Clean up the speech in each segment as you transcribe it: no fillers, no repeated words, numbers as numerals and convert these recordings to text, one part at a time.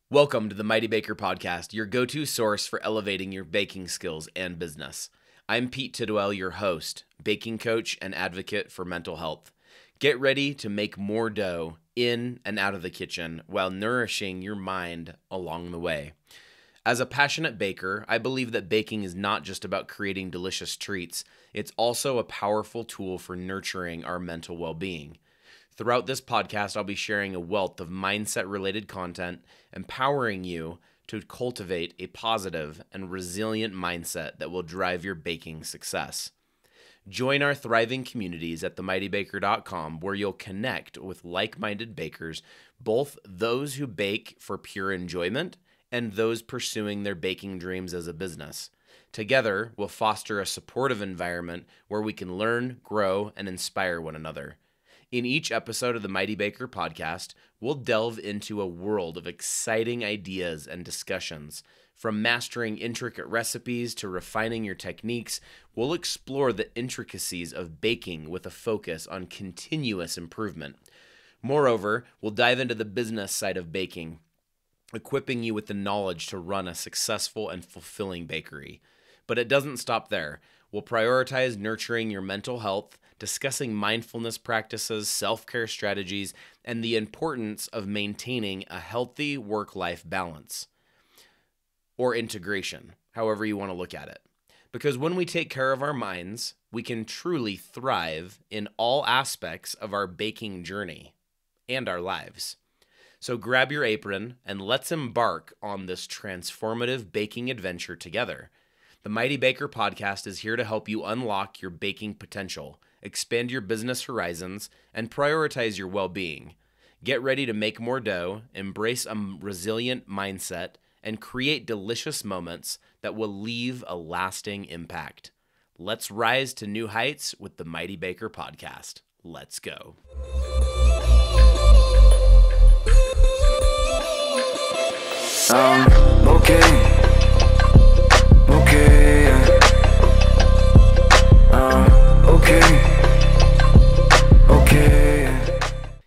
Welcome to the Mighty Baker Podcast, your go-to source for elevating your baking skills and business. I'm Pete Tidwell, your host, baking coach, and advocate for mental health. Get ready to make more dough in and out of the kitchen while nourishing your mind along the way. As a passionate baker, I believe that baking is not just about creating delicious treats, it's also a powerful tool for nurturing our mental well-being. Throughout this podcast, I'll be sharing a wealth of mindset-related content, empowering you to cultivate a positive and resilient mindset that will drive your baking success. Join our thriving communities at themightybaker.com, where you'll connect with like-minded bakers, both those who bake for pure enjoyment and those pursuing their baking dreams as a business. Together, we'll foster a supportive environment where we can learn, grow, and inspire one another. In each episode of the Mighty Baker Podcast, we'll delve into a world of exciting ideas and discussions. From mastering intricate recipes to refining your techniques, we'll explore the intricacies of baking with a focus on continuous improvement. Moreover, we'll dive into the business side of baking, equipping you with the knowledge to run a successful and fulfilling bakery. But it doesn't stop there. We'll prioritize nurturing your mental health, discussing mindfulness practices, self-care strategies, and the importance of maintaining a healthy work-life balance or integration, however you want to look at it. Because when we take care of our minds, we can truly thrive in all aspects of our baking journey and our lives. So grab your apron and let's embark on this transformative baking adventure together. The Mighty Baker Podcast is here to help you unlock your baking potential, expand your business horizons, and prioritize your well-being. Get ready to make more dough, embrace a resilient mindset, and create delicious moments that will leave a lasting impact. Let's rise to new heights with the Mighty Baker Podcast. Let's go. Okay.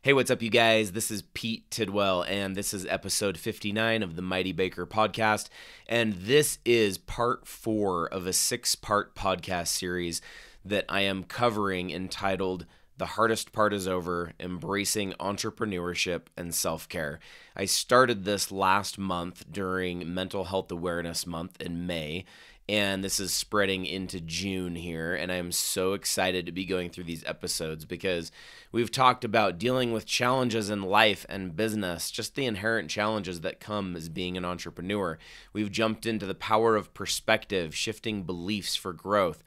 Hey, what's up, you guys? This is Pete Tidwell, and this is episode 59 of the Mighty Baker Podcast, and this is part 4 of a 6-part podcast series that I am covering entitled The Hardest Part is Over, Embracing Entrepreneurship and Self-Care. I started this last month during Mental Health Awareness Month in May, and this is spreading into June here, and I'm so excited to be going through these episodes because we've talked about dealing with challenges in life and business, just the inherent challenges that come as being an entrepreneur. We've jumped into the power of perspective, shifting beliefs for growth.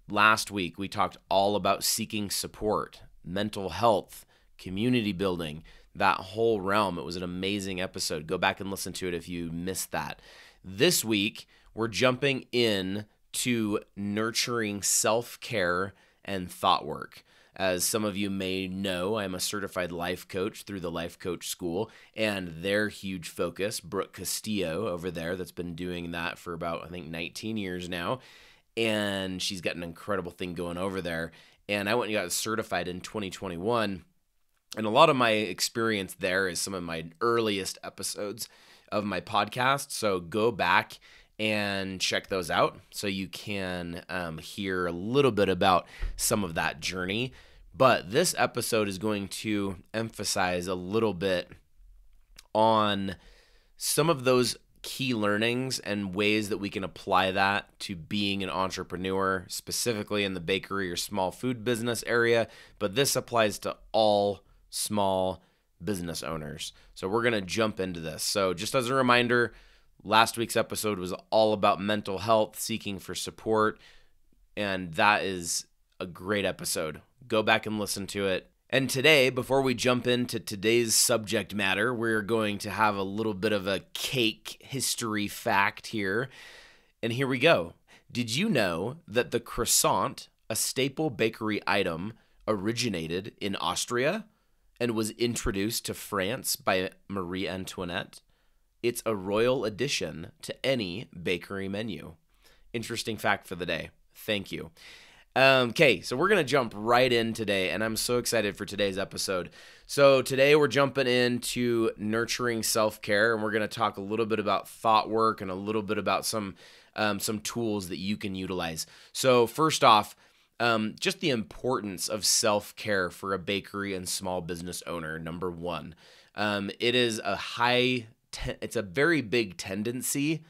Last week, we talked all about seeking support, mental health, community building, that whole realm. It was an amazing episode. Go back and listen to it if you missed that. This week, we're jumping in to nurturing self-care and thought work. As some of you may know, I'm a certified life coach through the Life Coach School, and their huge focus, Brooke Castillo over there, that's been doing that for about, 19 years now, and she's got an incredible thing going over there. And I went and got certified in 2021, and a lot of my experience there is some of my earliest episodes of my podcast, so go back and check those out so you can hear a little bit about some of that journey. But this episode is going to emphasize a little bit on some of those key learnings and ways that we can apply that to being an entrepreneur, specifically in the bakery or small food business area. But this applies to all small business owners. So we're going to jump into this. So just as a reminder, last week's episode was all about mental health, seeking for support, and that is a great episode. Go back and listen to it. And today, before we jump into today's subject matter, we're going to have a little bit of a cake history fact here. And here we go. Did you know that the croissant, a staple bakery item, originated in Austria and was introduced to France by Marie Antoinette? It's a royal addition to any bakery menu. Interesting fact for the day. Thank you. Okay, so we're going to jump right in today, and I'm so excited for today's episode. So today we're jumping into nurturing self-care, and we're going to talk a little bit about thought work and a little bit about some tools that you can utilize. So first off, just the importance of self-care for a bakery and small business owner, number one. It is it's a very big tendency,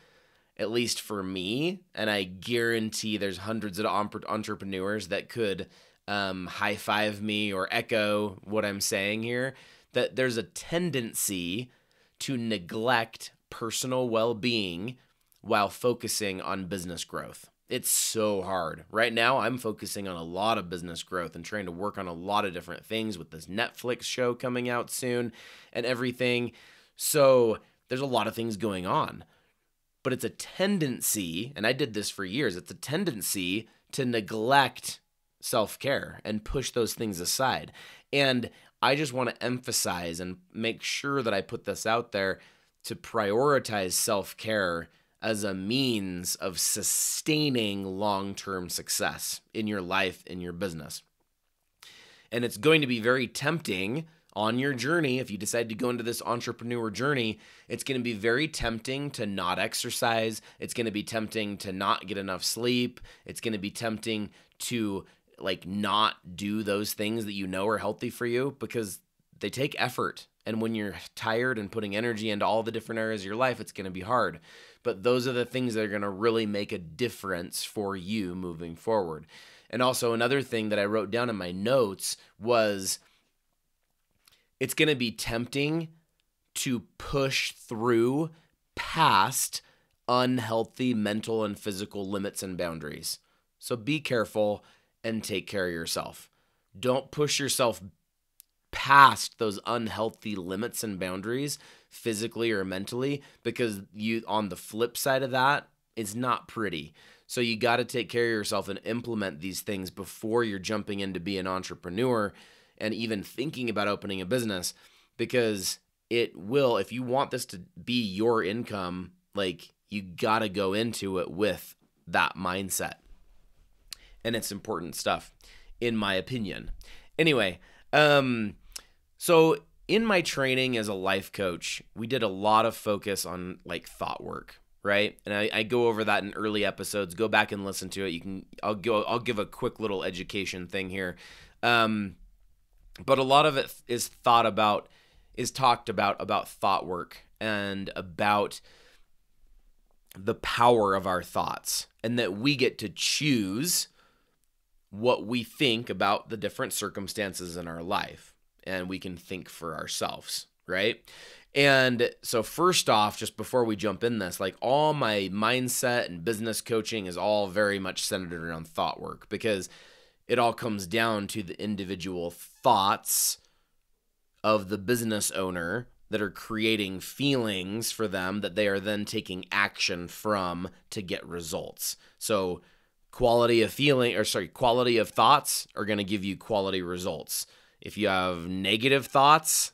at least for me, and I guarantee there's hundreds of entrepreneurs that could high five me or echo what I'm saying here, that there's a tendency to neglect personal well-being while focusing on business growth. It's so hard. Right now, I'm focusing on a lot of business growth and trying to work on a lot of different things with this Netflix show coming out soon and everything. So there's a lot of things going on. But it's a tendency, and I did this for years, it's a tendency to neglect self-care and push those things aside. And I just want to emphasize and make sure that I put this out there to prioritize self-care as a means of sustaining long-term success in your life, in your business. And it's going to be very tempting on your journey, if you decide to go into this entrepreneur journey, it's going to be very tempting to not exercise. It's going to be tempting to not get enough sleep. It's going to be tempting to not do those things that you know are healthy for you because they take effort. And when you're tired and putting energy into all the different areas of your life, it's going to be hard. But those are the things that are going to really make a difference for you moving forward. And also another thing that I wrote down in my notes was, it's going to be tempting to push through past unhealthy mental and physical limits and boundaries. So be careful and take care of yourself. Don't push yourself past those unhealthy limits and boundaries physically or mentally, because you, on the flip side of that, it's not pretty. So you got to take care of yourself and implement these things before you're jumping in to be an entrepreneur and even thinking about opening a business, because it will, if you want this to be your income, you got to go into it with that mindset. And it's important stuff, in my opinion. Anyway, so in my training as a life coach, we did a lot of focus on thought work, right? And I go over that in early episodes. Go back and listen to it. I'll give a quick little education thing here. But a lot of it is talked about thought work and about the power of our thoughts, and that we get to choose what we think about the different circumstances in our life, and we can think for ourselves, right? And so first off, just before we jump in this, all my mindset and business coaching is all very much centered around thought work, because it all comes down to the individual thoughts of the business owner that are creating feelings for them that they are then taking action from to get results. So quality of thoughts are going to give you quality results. If you have negative thoughts,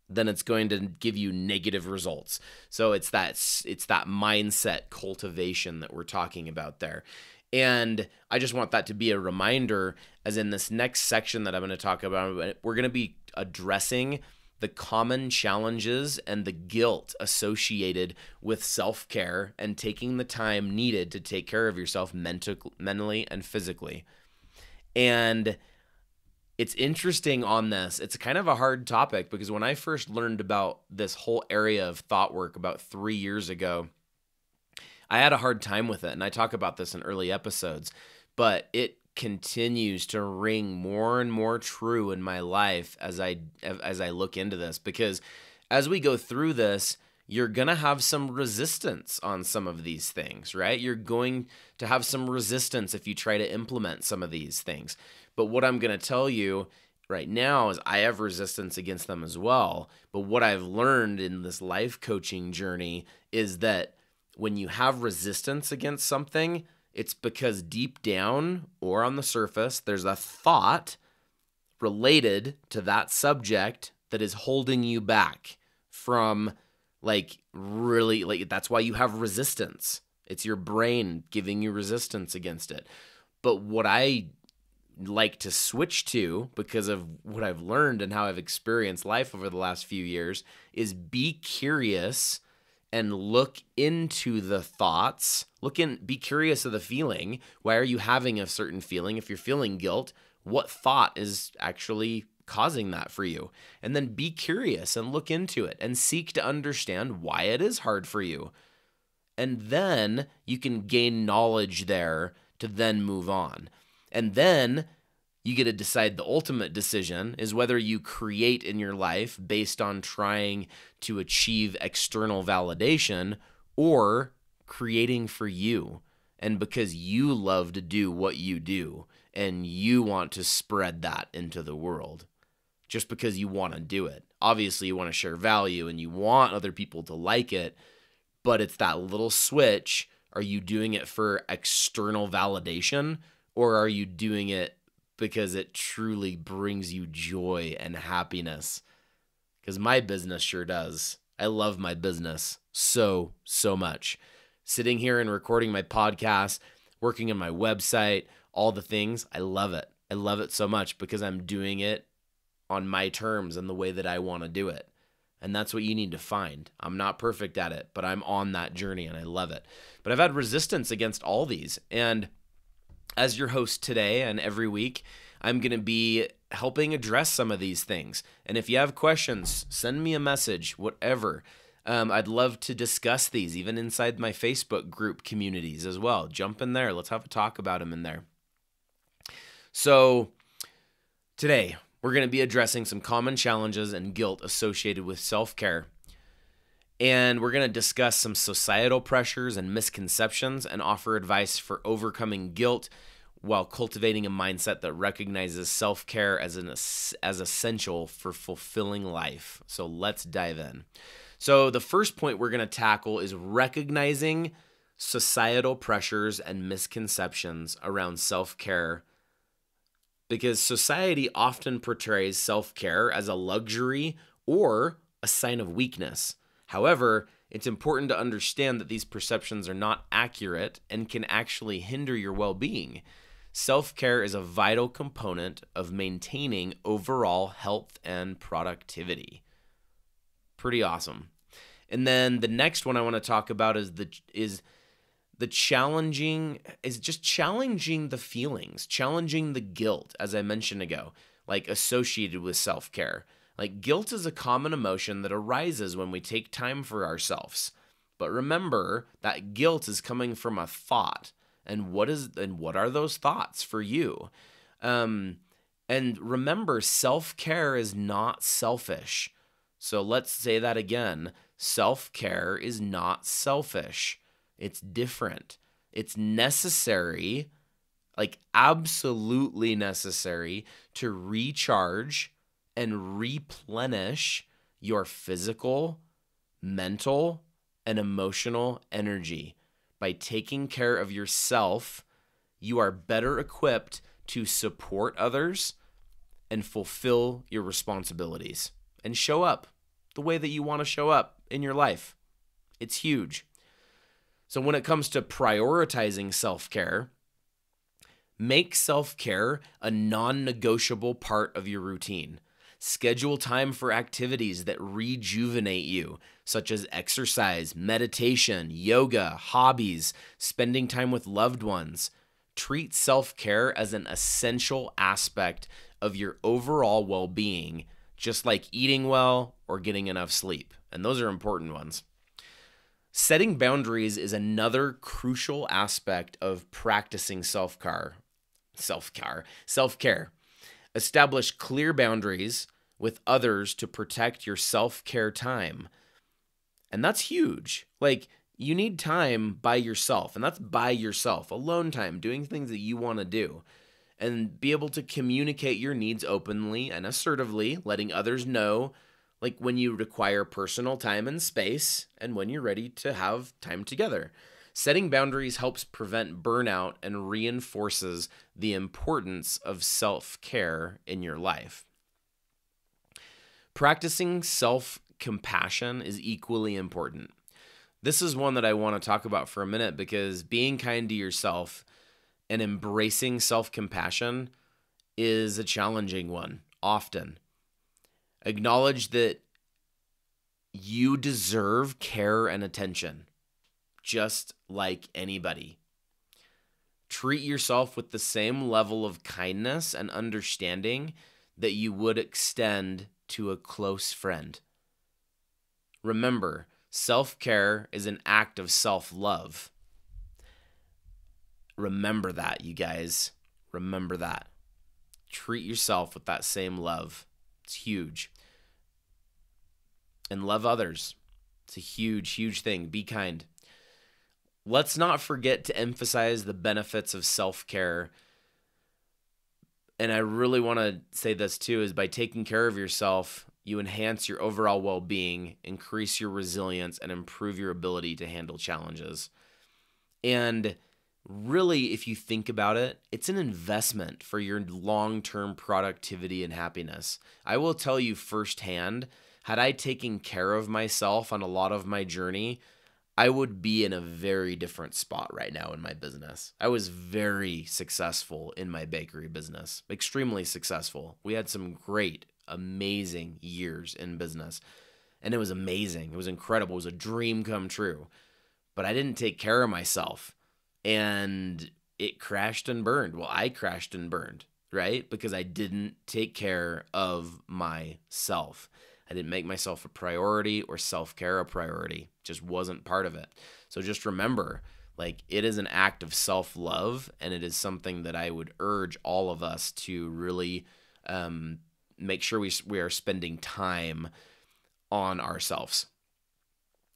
then it's going to give you negative results. So it's that mindset cultivation that we're talking about there. And I just want that to be a reminder, as in this next section that I'm going to talk about, we're going to be addressing the common challenges and the guilt associated with self-care and taking the time needed to take care of yourself mentally and physically. And it's interesting on this. It's kind of a hard topic, because when I first learned about this whole area of thought work about 3 years ago, I had a hard time with it, and I talk about this in early episodes, but it continues to ring more and more true in my life as I look into this, because as we go through this, you're going to have some resistance on some of these things, right? You're going to have some resistance if you try to implement some of these things. But what I'm going to tell you right now is I have resistance against them as well. But what I've learned in this life coaching journey is that when you have resistance against something, it's because deep down or on the surface, there's a thought related to that subject that is holding you back from that's why you have resistance. It's your brain giving you resistance against it. But what I like to switch to, because of what I've learned and how I've experienced life over the last few years, is be curious and look into the thoughts. Be curious of the feeling. Why are you having a certain feeling? If you're feeling guilt, what thought is actually causing that for you? And then be curious and look into it and seek to understand why it is hard for you. And then you can gain knowledge there to then move on. And then you get to decide. The ultimate decision is whether you create in your life based on trying to achieve external validation, or creating for you and because you love to do what you do and you want to spread that into the world just because you want to do it. Obviously, you want to share value and you want other people to like it, but it's that little switch. Are you doing it for external validation, or are you doing it because it truly brings you joy and happiness? Because my business sure does. I love my business so much. Sitting here and recording my podcast, working on my website, all the things, I love it. I love it so much because I'm doing it on my terms and the way that I want to do it. And that's what you need to find. I'm not perfect at it, but I'm on that journey and I love it. But I've had resistance against all these. And as your host today and every week, I'm going to be helping address some of these things. And if you have questions, send me a message, whatever. I'd love to discuss these, even inside my Facebook group communities as well. Jump in there. Let's have a talk about them in there. So today, we're going to be addressing some common challenges and guilt associated with self-care. And we're going to discuss some societal pressures and misconceptions and offer advice for overcoming guilt while cultivating a mindset that recognizes self-care as essential for fulfilling life. So let's dive in. So the first point we're going to tackle is recognizing societal pressures and misconceptions around self-care, because society often portrays self-care as a luxury or a sign of weakness. However, it's important to understand that these perceptions are not accurate and can actually hinder your well-being. Self-care is a vital component of maintaining overall health and productivity. Pretty awesome. And then the next one I want to talk about is challenging the feelings, challenging the guilt, as I mentioned ago, like associated with self-care. Like, guilt is a common emotion that arises when we take time for ourselves. But remember that guilt is coming from a thought. And what are those thoughts for you? And remember, self-care is not selfish. So let's say that again. Self-care is not selfish. It's different. It's necessary, like absolutely necessary, to recharge and replenish your physical, mental, and emotional energy. By taking care of yourself, you are better equipped to support others and fulfill your responsibilities and show up the way that you want to show up in your life. It's huge. So when it comes to prioritizing self-care, make self-care a non-negotiable part of your routine. Schedule time for activities that rejuvenate you, such as exercise, meditation, yoga, hobbies, spending time with loved ones. Treat self-care as an essential aspect of your overall well-being, just like eating well or getting enough sleep. And those are important ones. Setting boundaries is another crucial aspect of practicing self-care. Establish clear boundaries with others to protect your self-care time. And that's huge. Like, you need time by yourself, and that's by yourself, alone time, doing things that you want to do, and be able to communicate your needs openly and assertively, letting others know, like, when you require personal time and space and when you're ready to have time together. Setting boundaries helps prevent burnout and reinforces the importance of self-care in your life. Practicing self-compassion is equally important. This is one that I want to talk about for a minute, because being kind to yourself and embracing self-compassion is a challenging one, often. Acknowledge that you deserve care and attention, just like anybody. Treat yourself with the same level of kindness and understanding that you would extend to a close friend. Remember, self-care is an act of self-love. Remember that, you guys. Remember that. Treat yourself with that same love. It's huge. And love others. It's a huge, huge thing. Be kind. Let's not forget to emphasize the benefits of self-care. And I really want to say this too, is by taking care of yourself, you enhance your overall well-being, increase your resilience, and improve your ability to handle challenges. And really, if you think about it, it's an investment for your long-term productivity and happiness. I will tell you firsthand, had I taken care of myself on a lot of my journey, I would be in a very different spot right now in my business. I was very successful in my bakery business, extremely successful. We had some great, amazing years in business, and it was amazing. It was incredible. It was a dream come true, but I didn't take care of myself, and it crashed and burned. Well, I crashed and burned, right? Because I didn't take care of myself. I didn't make myself a priority or self-care a priority. Just wasn't part of it. So just remember, like, it is an act of self-love, and it is something that I would urge all of us to really make sure we are spending time on ourselves.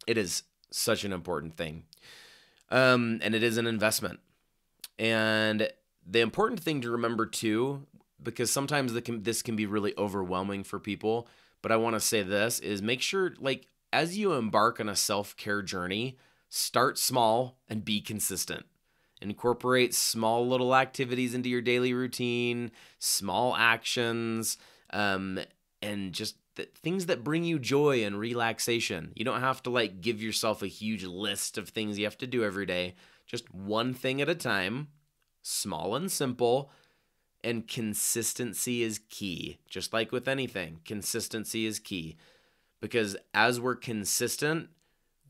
It is such an important thing. And it is an investment. And the important thing to remember too, because sometimes this can be really overwhelming for people, but I want to say this, is make sure, like, as you embark on a self-care journey, start small and be consistent. Incorporate small little activities into your daily routine, small actions, and just things that bring you joy and relaxation. You don't have to, like, give yourself a huge list of things you have to do every day. Just one thing at a time, small and simple. And consistency is key. Just like with anything, consistency is key. Because as we're consistent,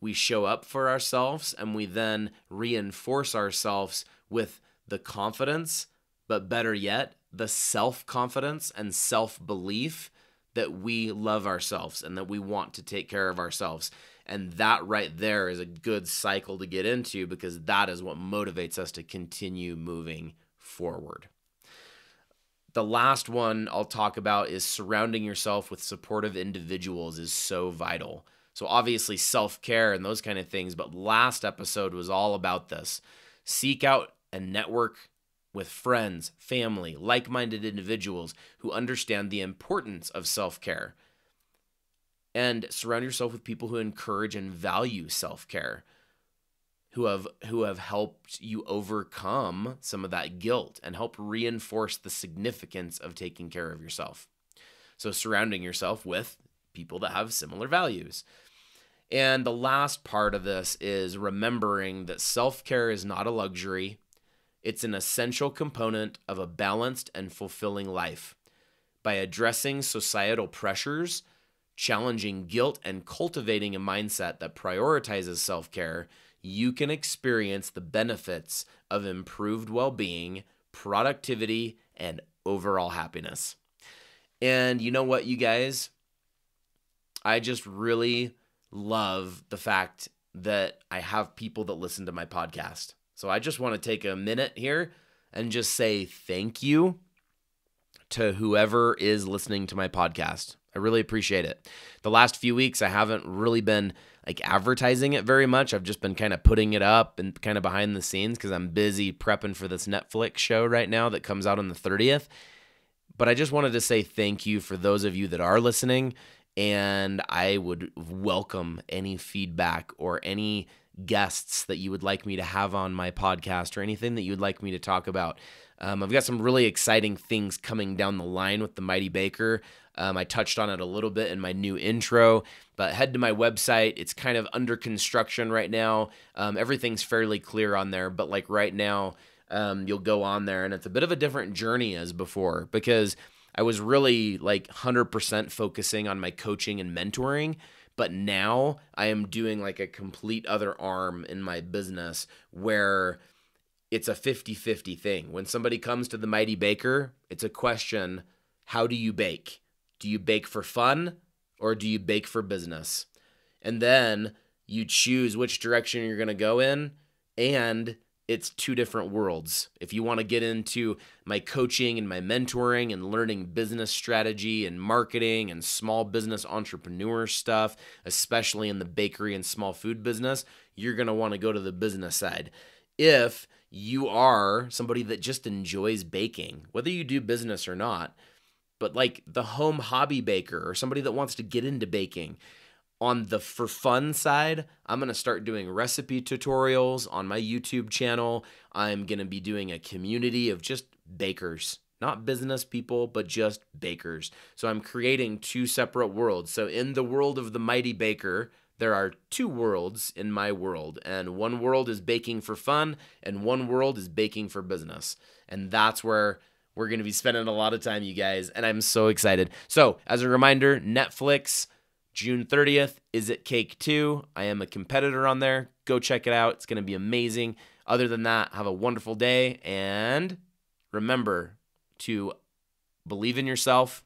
we show up for ourselves, and we then reinforce ourselves with the confidence, but better yet, the self-confidence and self-belief that we love ourselves and that we want to take care of ourselves. And that right there is a good cycle to get into, because that is what motivates us to continue moving forward. The last one I'll talk about is surrounding yourself with supportive individuals is so vital. So obviously self-care and those kind of things, but last episode was all about this. Seek out and network with friends, family, like-minded individuals who understand the importance of self-care. And surround yourself with people who encourage and value self-care, who have helped you overcome some of that guilt and help reinforce the significance of taking care of yourself. So surrounding yourself with people that have similar values. And the last part of this is remembering that self-care is not a luxury. It's an essential component of a balanced and fulfilling life. By addressing societal pressures, challenging guilt, and cultivating a mindset that prioritizes self-care, you can experience the benefits of improved well-being, productivity, and overall happiness. And you know what, you guys? I just really love the fact that I have people that listen to my podcast. So I just want to take a minute here and just say thank you to whoever is listening to my podcast. I really appreciate it. The last few weeks, I haven't really been advertising it very much. I've just been kind of putting it up and kind of behind the scenes because I'm busy prepping for this Netflix show right now that comes out on the 30th. But I just wanted to say thank you for those of you that are listening, and I would welcome any feedback or any guests that you would like me to have on my podcast or anything that you'd like me to talk about. I've got some really exciting things coming down the line with the Mighty Baker. I touched on it a little bit in my new intro, but head to my website. It's kind of under construction right now. Everything's fairly clear on there, but right now, You'll go on there, and it's a bit of a different journey as before, because I was really like 100% focusing on my coaching and mentoring. But now I am doing like a complete other arm in my business where it's a 50-50 thing. When somebody comes to the Mighty Baker, it's a question, how do you bake? Do you bake for fun or do you bake for business? And then you choose which direction you're going to go in, and it's two different worlds. If you want to get into my coaching and my mentoring and learning business strategy and marketing and small business entrepreneur stuff, especially in the bakery and small food business, you're going to want to go to the business side. If you are somebody that just enjoys baking, whether you do business or not, but like the home hobby baker or somebody that wants to get into baking, on the for fun side, I'm going to start doing recipe tutorials on my YouTube channel. I'm going to be doing a community of just bakers, not business people, but just bakers. So I'm creating two separate worlds. So in the world of the Mighty Baker, there are two worlds in my world, and one world is baking for fun, and one world is baking for business. And that's where we're going to be spending a lot of time, you guys, and I'm so excited. So as a reminder, Netflix, June 30th, Is It Cake 2? I am a competitor on there. Go check it out. It's going to be amazing. Other than that, have a wonderful day, and remember to believe in yourself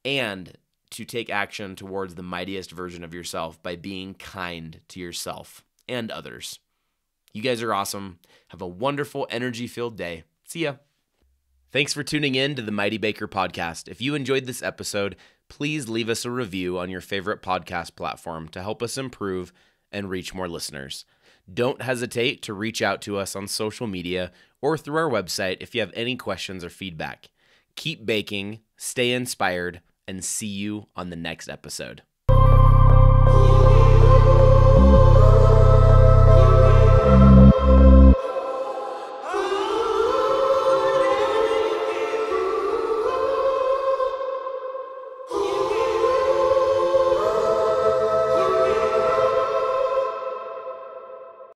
and to take action towards the mightiest version of yourself by being kind to yourself and others. You guys are awesome. Have a wonderful, energy-filled day. See ya. Thanks for tuning in to the Mighty Baker podcast. If you enjoyed this episode, please leave us a review on your favorite podcast platform to help us improve and reach more listeners. Don't hesitate to reach out to us on social media or through our website if you have any questions or feedback. Keep baking, stay inspired, and see you on the next episode.